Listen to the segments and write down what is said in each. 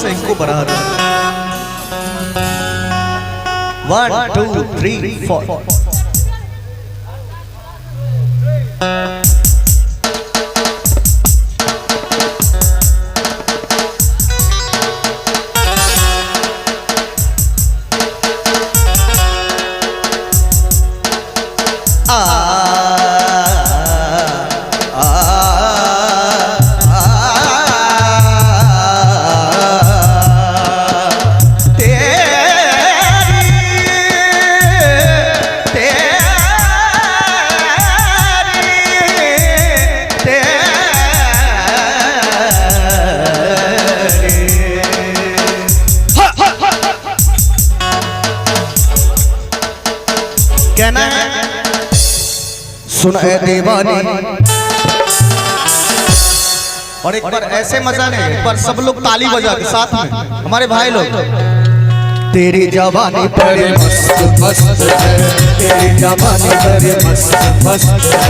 से इनको बढ़ा दो। 1 2 3 4 कहना है सुन ए दीवानी। और एक बार ऐसे मजा नहीं, एक बार सब लोग ताली बजा के साथ में हमारे भाई लोग। तेरी जवानी बड़े मस्त मस्त है, तेरी जवानी बड़े मस्त मस्त है,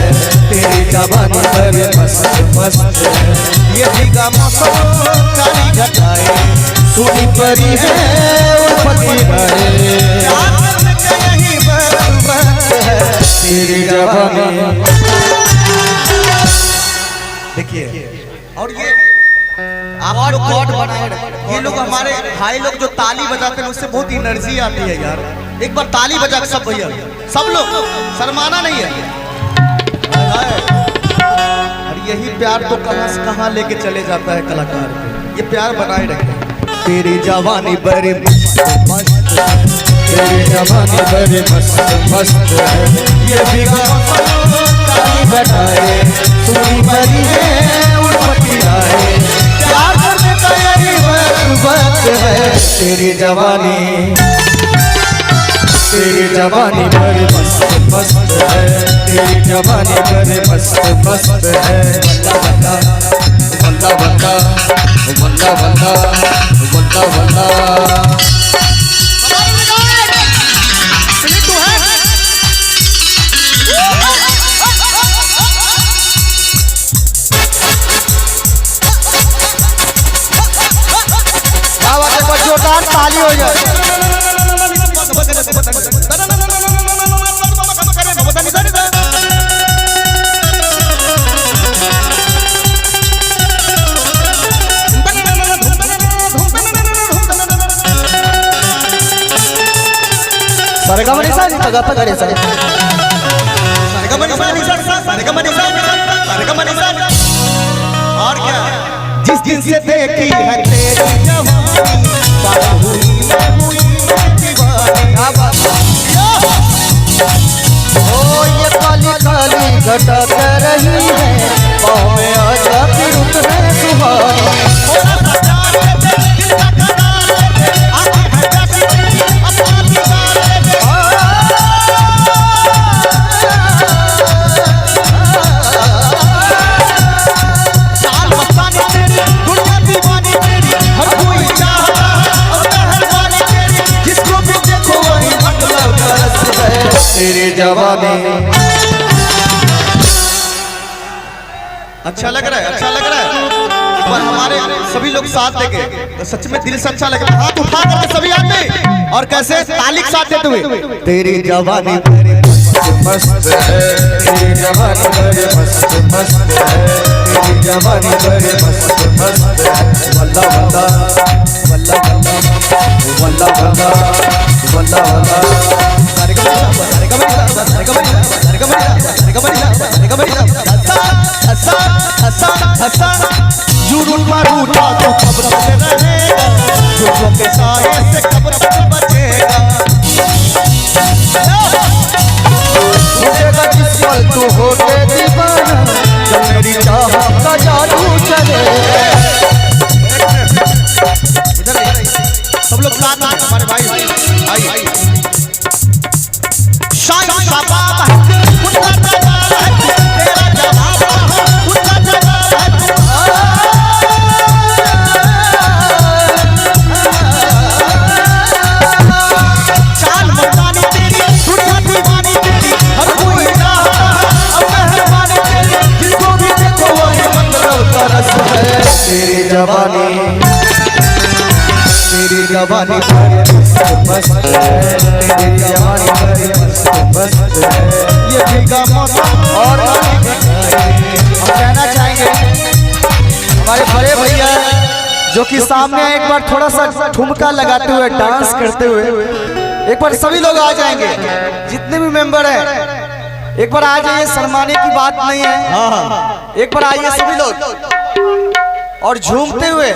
तेरी जवानी बड़े मस्त मस्त है। ये भीगा मौसम काली घटाए सुनी परी है उल्फती भरे तेरी जवानी। देखिए और ये आप लोग कॉर्ड बनाए रहे, ये लोग हमारे भाई लोग जो ताली बजाते हैं उससे बहुत एनर्जी आती है यार। एक बार ताली बजा के सब भैया सब लोग, शर्माना नहीं है। और यही प्यार तो कहां से कहां लेके चले जाता है कलाकार को। ये प्यार बनाए रखे। तेरी जवानी बड़ी मस्त, तेरी जवानी बड़ी मस्त मस्त है। ये भीगा काली घटाए सुनी परी है उल्फती आए प्यार करने का यही वक्त है। तेरी जवानी, तेरी जवानी बड़ी मस्त मस्त है, तेरी जवानी बड़ी मस्त मस्त है। बल्ला बल्ला बल्ला बल्ला बल्ला बल्ला बल्ला बल्ला। जोरदार ताली हो जाए। और क्या जिस दिन से देखी है तेरी जवानी ओ ये काली काली घटा कर रही है पाँव में आजा फिर उतरे सुहानी। तेरी जवानी अच्छा लग रहा है, अच्छा लग रहा है। एक बार हमारे सभी लोग साथ देंगे तो सच में दिल से अच्छा लग रहा है। हाथ उठा करके सभी आदमी और कैसे ताली के साथ देते हुए। तेरी जवानी मस्त है, तेरी जवानी बड़े मस्त मस्त है, तेरी जवानी बड़े मस्त मस्त है। वल्ला वल्ला वल्ला वल्ला वल्ला वल्ला वल्ला जुर्म पर उठा तो कब्र में रहेगा, जुर्म के साए से कब्र में बचेगा। जिस पल तू होके दीवाना जब मेरी चाहत का जादू चले। सब लोग साथ में हमारे भाई शायद शबाब है उनका जवाब है, तेरा जवाब है उनका जवाब है। चाल मस्तानी तेरी दुनिया दीवानी तेरी हर कोई चाहता है अब मेहरबानी तेरी जिसको भी देखो वही मतलब तरस है। तेरी जवानी और हम कहना चाहेंगे हमारे बड़े भैया जो कि सामने एक बार थोड़ा सा ठुमका लगाते हुए डांस करते हुए एक बार सभी लोग आ जाएंगे, जितने भी मेंबर हैं एक बार आ जाइए, शर्माने की बात नहीं है। एक बार आइए सभी लोग और झूमते हुए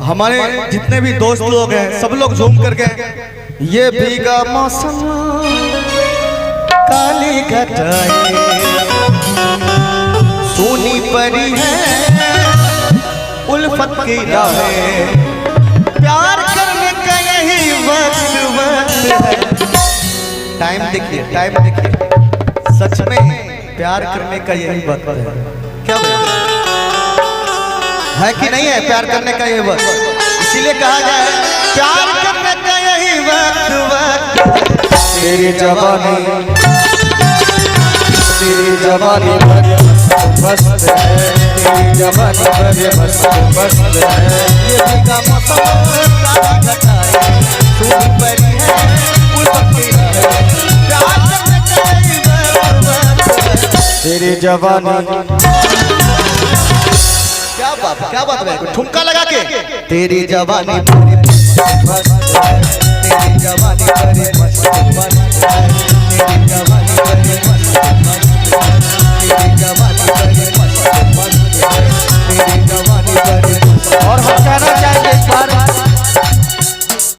हमारे जितने भी दोस्त लोग हैं सब लोग झूम करके ये भीगा मौसम काली घटाए सोनी परी है उल्फत की राहें प्यार करने का यही वक्त है। टाइम देखिए सच में प्यार करने का यही वक्त है। क्या है कि नहीं है प्यार करने का यही वक्त, इसीलिए कहा गया है प्यार करने का यही वक्त। तेरी जवानी मस्त है, तेरी जवानी बड़े मस्त है। ये भीगा मौसम काली घटाए सोनी परी है उल्फत की राहें प्यार करने का यही वक्त। तेरी जवानी क्या बात है, ठुमका लगा के तेरी जवानी बड़ी मस्त है, तेरी जवानी बड़ी मस्त है, तेरी जवानी बड़ी मस्त